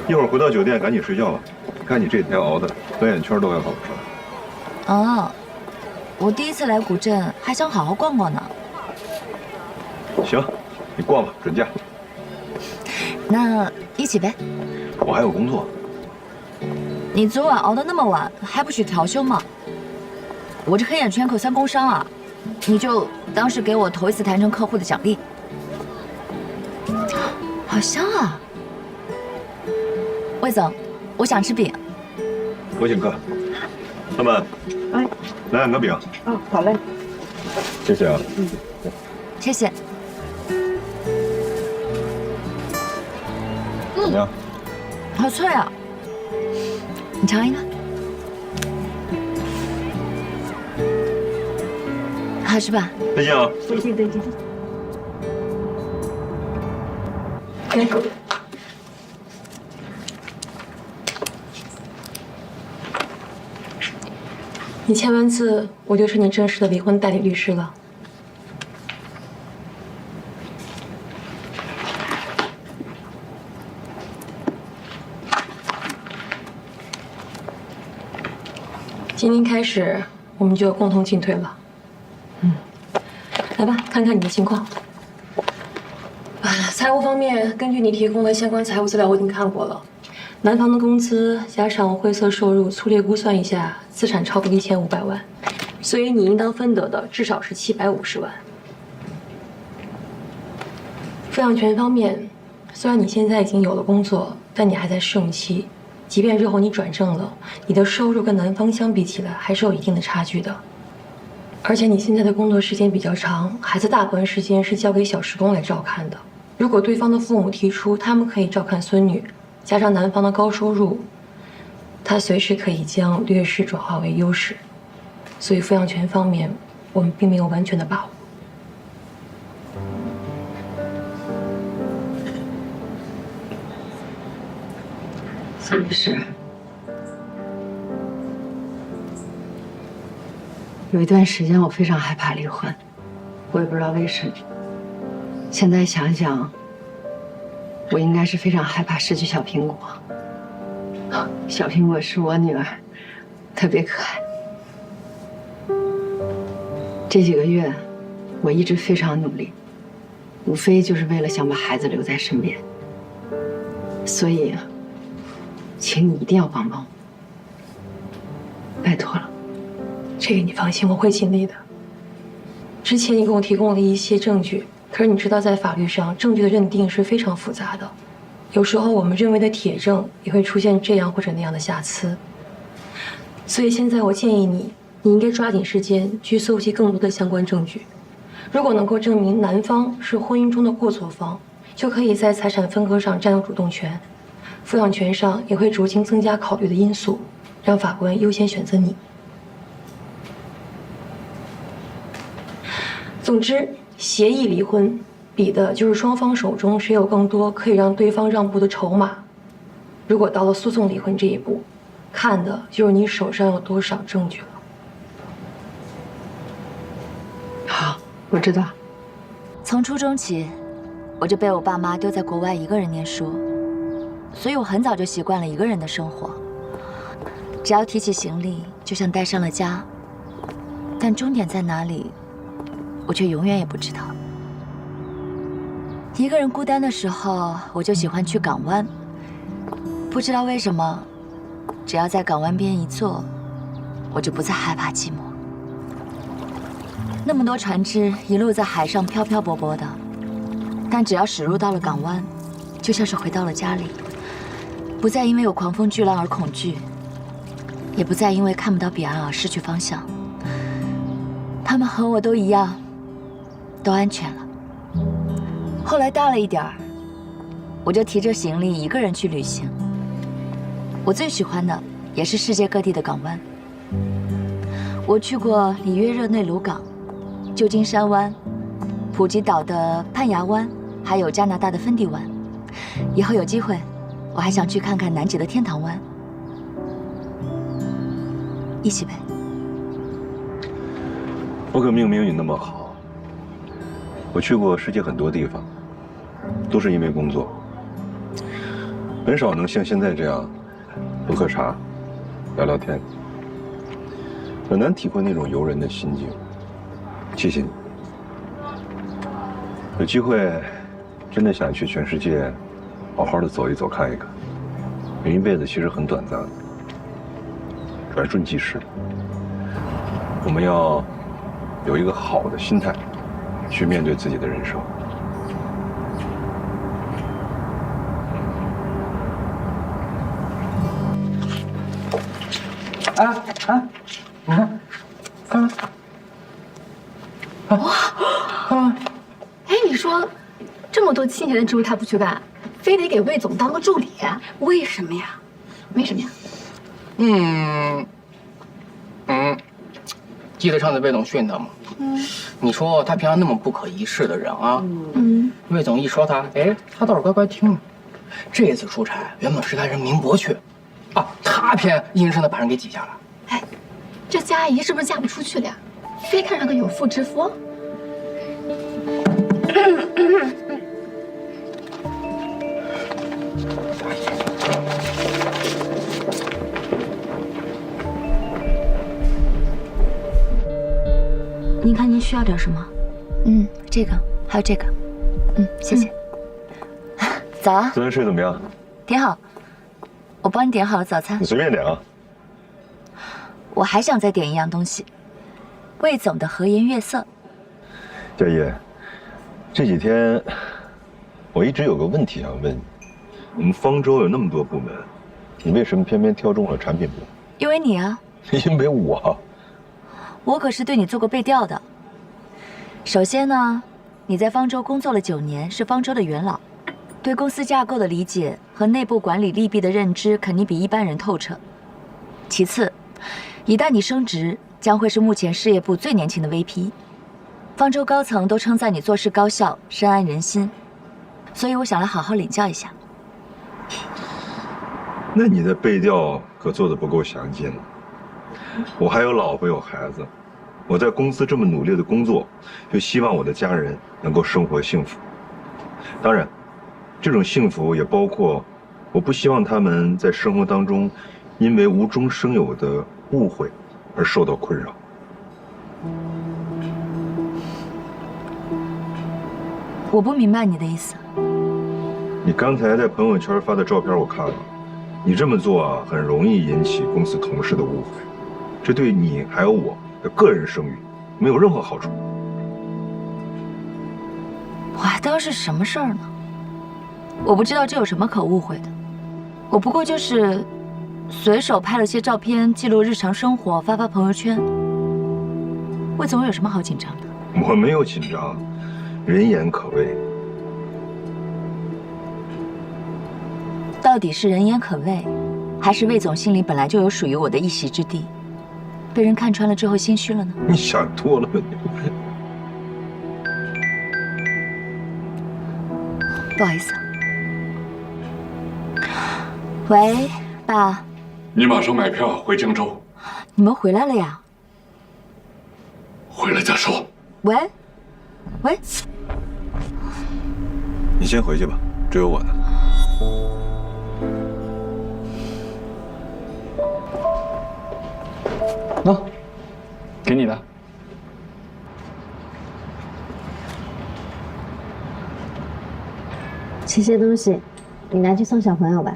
Speaker 7: 一会儿回到酒店赶紧睡觉吧，看你这天熬的，黑眼圈都快跑不出来。
Speaker 9: 哦，我第一次来古镇，还想好好逛逛呢。
Speaker 7: 行，你逛吧，准假。
Speaker 9: 那一起呗。
Speaker 7: 我还有工作。
Speaker 9: 你昨晚熬得那么晚，还不许调休吗？我这黑眼圈可算工伤啊，你就当是给我头一次谈成客户的奖励。好香啊！魏总，我想吃饼。
Speaker 7: 我请客。老板，
Speaker 10: 哎，
Speaker 7: 来2个饼。
Speaker 10: 哦，好嘞。
Speaker 7: 谢谢啊。
Speaker 9: 谢谢。
Speaker 7: 怎么样？
Speaker 9: 好脆啊！你尝一个。好吃吧？
Speaker 7: 再见啊！
Speaker 10: 再见，再见。开口。
Speaker 15: 你签完字，我就是你正式的离婚代理律师了。今天开始，我们就要共同进退了。来吧，看看你的情况。财务方面，根据你提供的相关财务资料，我已经看过了。男方的工资加上灰色收入，粗略估算一下，资产超过1500万，所以你应当分得的至少是750万。抚养权方面，虽然你现在已经有了工作，但你还在试用期。即便日后你转正了，你的收入跟男方相比起来还是有一定的差距的。而且你现在的工作时间比较长，孩子大部分时间是交给小时工来照看的。如果对方的父母提出他们可以照看孙女，加上男方的高收入，他随时可以将劣势转化为优势。所以抚养权方面，我们并没有完全的把握。
Speaker 14: 苏律师，有一段时间我非常害怕离婚，我也不知道为什么。现在想想，我应该是非常害怕失去小苹果。小苹果是我女儿，特别可爱。这几个月，我一直非常努力，无非就是为了想把孩子留在身边。所以，请你一定要帮帮我，拜托了。
Speaker 15: 这个你放心，我会尽力的。之前你给我提供了一些证据，可是你知道，在法律上，证据的认定是非常复杂的，有时候我们认为的铁证也会出现这样或者那样的瑕疵。所以现在我建议你应该抓紧时间去搜集更多的相关证据。如果能够证明男方是婚姻中的过错方，就可以在财产分割上占有主动权，抚养权上也会逐渐增加考虑的因素，让法官优先选择你。总之，协议离婚比的就是双方手中谁有更多可以让对方让步的筹码。如果到了诉讼离婚这一步，看的就是你手上有多少证据了。
Speaker 14: 好，我知道。
Speaker 9: 从初中起，我就被我爸妈丢在国外一个人念书，所以我很早就习惯了一个人的生活。只要提起行李，就像带上了家，但终点在哪里，我却永远也不知道。一个人孤单的时候，我就喜欢去港湾。不知道为什么，只要在港湾边一坐，我就不再害怕寂寞。那么多船只一路在海上漂漂泊泊的，但只要驶入到了港湾，就像是回到了家里，不再因为有狂风巨浪而恐惧，也不再因为看不到彼岸而失去方向。他们和我都一样，都安全了。后来大了一点儿，我就提着行李一个人去旅行。我最喜欢的也是世界各地的港湾。我去过里约热内卢港、旧金山湾、普吉岛的潘牙湾，还有加拿大的芬迪湾。以后有机会，我还想去看看南极的天堂湾。一起呗。
Speaker 7: 不可命名你那么好。我去过世界很多地方，都是因为工作，很少能像现在这样喝喝茶、聊聊天，很难体会那种游人的心境。谢谢你。有机会，真的想去全世界好好的走一走、看一看。人一辈子其实很短暂的，转瞬即逝。我们要有一个好的心态去面对自己的人生。
Speaker 16: 你看，看，
Speaker 15: 哇，
Speaker 16: 看，
Speaker 15: 哎，你说这么多亲钱的职务他不去干，非得给魏总当个助理，为什么呀？为什么呀？
Speaker 16: 记得上次魏总训他吗？你说他平常那么不可一世的人啊，魏总一说他，哎，他倒是乖乖听了。这次出差原本是该人明博去，啊，他偏硬生生的把人给挤下了。
Speaker 10: 这佳阿姨是不是嫁不出去了呀？非看上个有妇之夫？
Speaker 9: 您看您需要点什么？这个还有这个，谢谢。早啊。
Speaker 7: 昨天睡怎么样？
Speaker 9: 挺好，我帮你点好了早餐。
Speaker 7: 你随便点啊。
Speaker 9: 我还想再点一样东西，魏总的和颜悦色。
Speaker 7: 佳怡，这几天我一直有个问题想问你：我们方舟有那么多部门，你为什么偏偏挑中了产品部？
Speaker 9: 因为你啊。
Speaker 7: 因为我。
Speaker 9: 我可是对你做过背调的。首先呢，你在方舟工作了9年，是方舟的元老，对公司架构的理解和内部管理利弊的认知肯定比一般人透彻。其次，一旦你升职，将会是目前事业部最年轻的 VP， 方舟高层都称赞你做事高效，深谙人心，所以我想来好好领教一下。
Speaker 7: 那你的背调可做得不够详尽了。我还有老婆有孩子，我在公司这么努力的工作，就希望我的家人能够生活幸福。当然，这种幸福也包括，我不希望他们在生活当中，因为无中生有的误会而受到困扰。
Speaker 9: 我不明白你的意思。
Speaker 7: 你刚才在朋友圈发的照片我看了，你这么做啊，很容易引起公司同事的误会。这对你还有我的个人声誉没有任何好处。
Speaker 9: 我还当是什么事儿呢？我不知道这有什么可误会的。我不过就是随手拍了些照片，记录日常生活，发朋友圈。魏总有什么好紧张的？
Speaker 7: 我没有紧张，人言可畏。
Speaker 9: 到底是人言可畏，还是魏总心里本来就有属于我的一席之地？被人看穿了之后心虚了呢？
Speaker 7: 你想多了吧你？
Speaker 9: 不好意思。喂，爸。
Speaker 17: 你马上买票回荆州。
Speaker 9: 你们回来了呀？
Speaker 17: 回来再说。
Speaker 9: 喂，喂。
Speaker 7: 你先回去吧，只有我呢。
Speaker 8: 喏，给你的。
Speaker 1: 这些东西，你拿去送小朋友吧。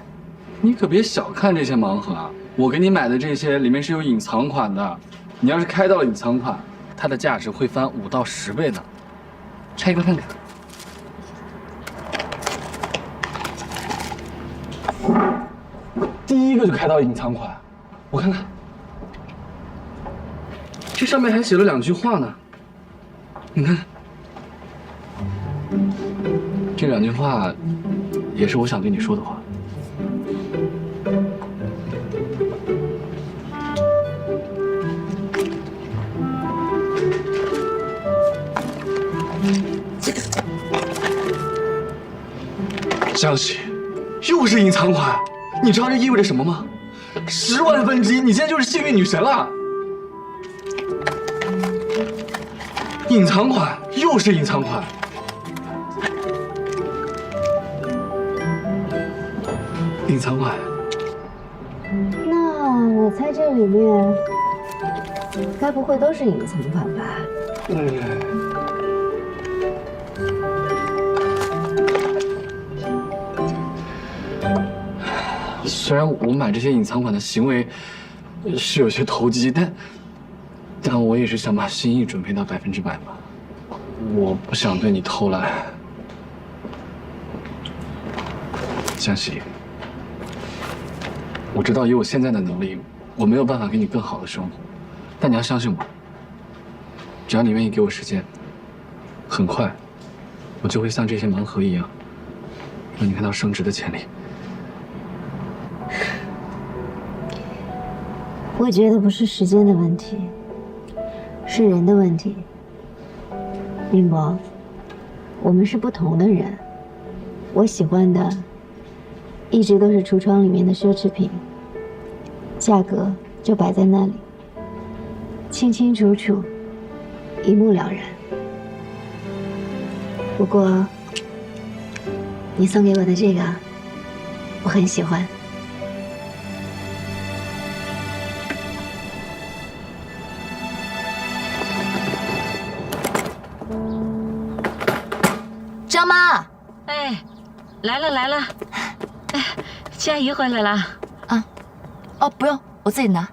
Speaker 8: 你可别小看这些盲盒啊！我给你买的这些里面是有隐藏款的，你要是开到了隐藏款，它的价值会翻5到10倍的。拆一个看看。第一个就开到隐藏款，我看看。这上面还写了2句话呢，你看，这2句话也是我想对你说的话。江喜，又是隐藏款，你知道这意味着什么吗？10万分之一，你现在就是幸运女神了。隐藏款又是隐藏款，隐藏款。
Speaker 1: 那我猜这里面该不会都是隐藏款吧？
Speaker 8: 虽然我买这些隐藏款的行为是有些投机，但我也是想把心意准备到100%吧。我不想对你偷懒，江喜。我知道以我现在的能力，我没有办法给你更好的生活，但你要相信我，只要你愿意给我时间，很快，我就会像这些盲盒一样，让你看到升职的潜力。
Speaker 1: 我觉得不是时间的问题，是人的问题。林博，我们是不同的人。我喜欢的一直都是橱窗里面的奢侈品，价格就摆在那里。清清楚楚，一目了然。不过，你送给我的这个，我很喜欢。
Speaker 9: 张妈，
Speaker 18: 哎，来了来了，哎，佳怡回来了
Speaker 9: 啊？哦，不用，我自己拿。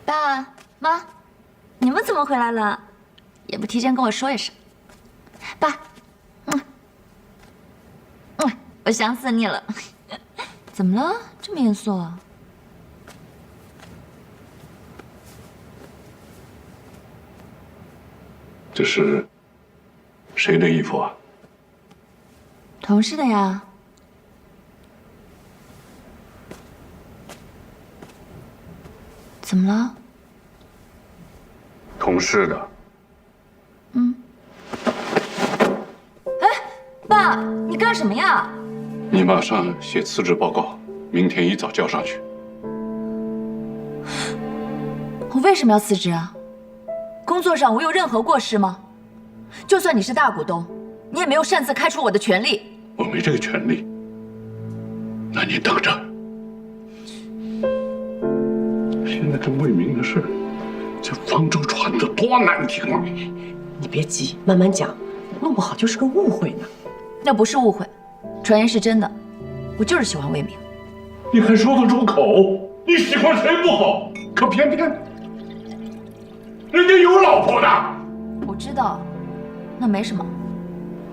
Speaker 9: 爸妈，你们怎么回来了？也不提前跟我说一声。爸，我想死你了。怎么了？这么严肃啊？
Speaker 17: 这是谁的衣服啊？
Speaker 9: 同事的呀。怎么了？
Speaker 17: 同事的。
Speaker 9: 哎，爸，你干什么呀？
Speaker 17: 你马上写辞职报告，明天一早交上去。
Speaker 9: 我为什么要辞职啊？工作上我有任何过失吗？就算你是大股东，你也没有擅自开除我的权利。
Speaker 17: 我没这个权利。那你等着。现在这魏明的事，在方舟传的多难听啊！
Speaker 3: 你别急，慢慢讲，弄不好就是个误会呢。
Speaker 9: 那不是误会，传言是真的。我就是喜欢魏明。
Speaker 17: 你还说得出口？你喜欢谁不好，可偏偏人家有老婆的。
Speaker 9: 我知道，那没什么。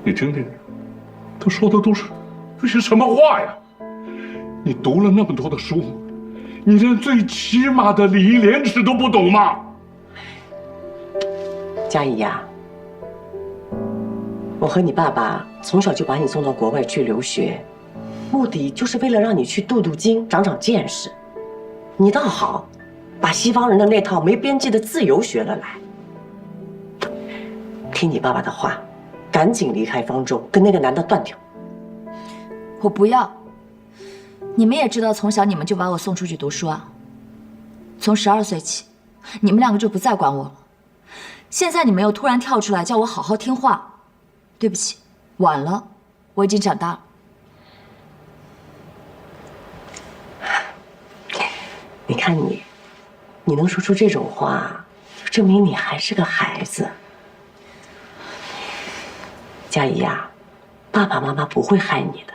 Speaker 17: 你听听，他说的都是些什么话呀？你读了那么多的书，你连最起码的礼义廉耻都不懂吗？
Speaker 3: 佳怡呀，我和你爸爸从小就把你送到国外去留学，目的就是为了让你去镀镀金，长长见识。你倒好，把西方人的那套没边际的自由学了来。听你爸爸的话，赶紧离开方舟，跟那个男的断掉。
Speaker 9: 我不要。你们也知道，从小你们就把我送出去读书啊。从12岁起，你们两个就不再管我了。现在你们又突然跳出来叫我好好听话，对不起，晚了，我已经长大了。
Speaker 3: 你看你能说出这种话，就证明你还是个孩子。佳怡呀，爸爸妈妈不会害你的。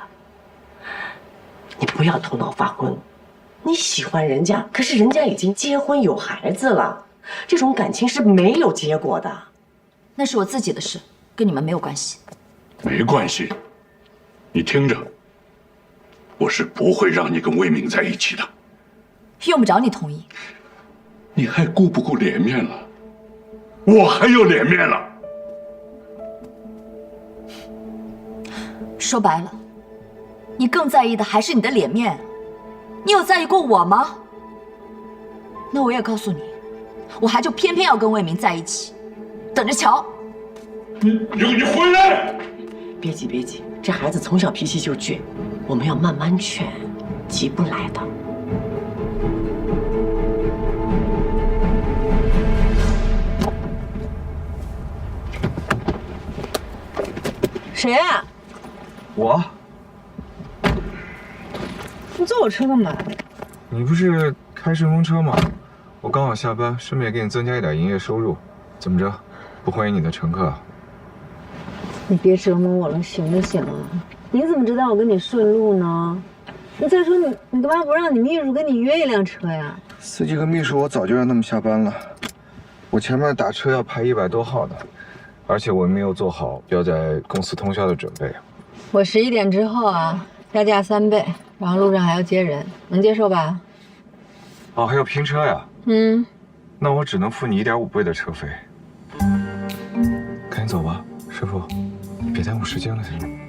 Speaker 3: 你不要头脑发昏，你喜欢人家，可是人家已经结婚有孩子了，这种感情是没有结果的。
Speaker 9: 那是我自己的事，跟你们没有关系。
Speaker 17: 没关系，你听着，我是不会让你跟魏明在一起的。
Speaker 9: 用不着你同意。
Speaker 17: 你还顾不顾脸面了？我还有脸面了。
Speaker 9: 说白了，你更在意的还是你的脸面。你有在意过我吗？那我也告诉你，我还就偏偏要跟魏明在一起，等着瞧。
Speaker 17: 你回来！
Speaker 3: 别急别急，这孩子从小脾气就倔，我们要慢慢劝，急不来的。谁啊？
Speaker 4: 我。
Speaker 3: 你坐我车干嘛？
Speaker 4: 你不是开顺风车吗？我刚好下班，顺便给你增加一点营业收入。怎么着？不欢迎你的乘客啊？
Speaker 14: 你别折磨我了，行不行啊？你怎么知道我跟你顺路呢？你再说你干嘛不让你秘书跟你约一辆车呀？
Speaker 4: 司机和秘书我早就让他们下班了。我前面打车要排100多号的，而且我没有做好要在公司通宵的准备。
Speaker 14: 我11点之后啊，加价3倍，然后路上还要接人，能接受吧？
Speaker 4: 哦，还要拼车呀？
Speaker 14: 嗯，
Speaker 4: 那我只能付你1.5倍的车费。赶紧走吧，师傅，别耽误时间了，行吗？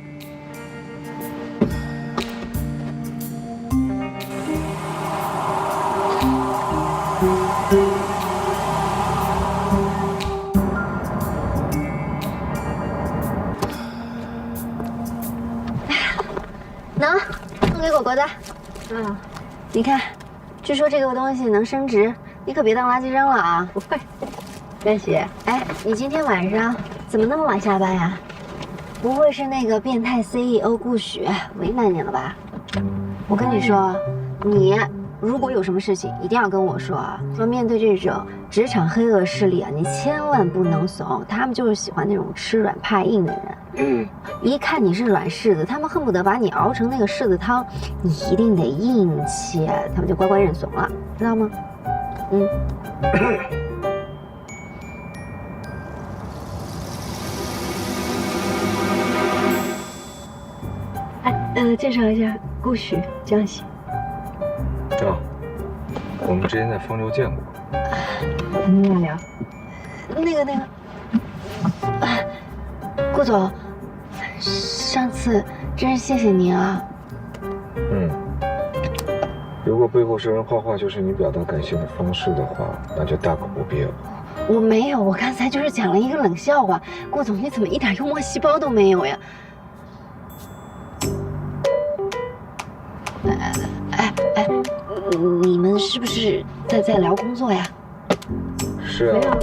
Speaker 1: 喏，送给果果的。你看，据说这个东西能升值，你可别当垃圾扔了啊！
Speaker 14: 不会，谢谢。
Speaker 1: 哎，你今天晚上怎么那么晚下班呀？不会是那个变态 CEO 顾许为难你了吧？我跟你说，你如果有什么事情，一定要跟我说啊！说面对这种职场黑恶势力啊，你千万不能怂，他们就是喜欢那种吃软怕硬的人。一看你是软柿子，他们恨不得把你熬成那个柿子汤，你一定得硬气，他们就乖乖认怂了，知道吗？
Speaker 14: 介绍一下顾许、江喜。
Speaker 4: 啊，我们之前在方舟见过。
Speaker 14: 你们俩聊。
Speaker 1: 那个，顾总，上次真是谢谢您啊。
Speaker 4: 如果背后是人画画就是你表达感谢的方式的话，那就大可不必了。
Speaker 1: 我没有，我刚才就是讲了一个冷笑话。顾总，你怎么一点幽默细胞都没有呀？你们是不是在聊工作呀？
Speaker 4: 是啊。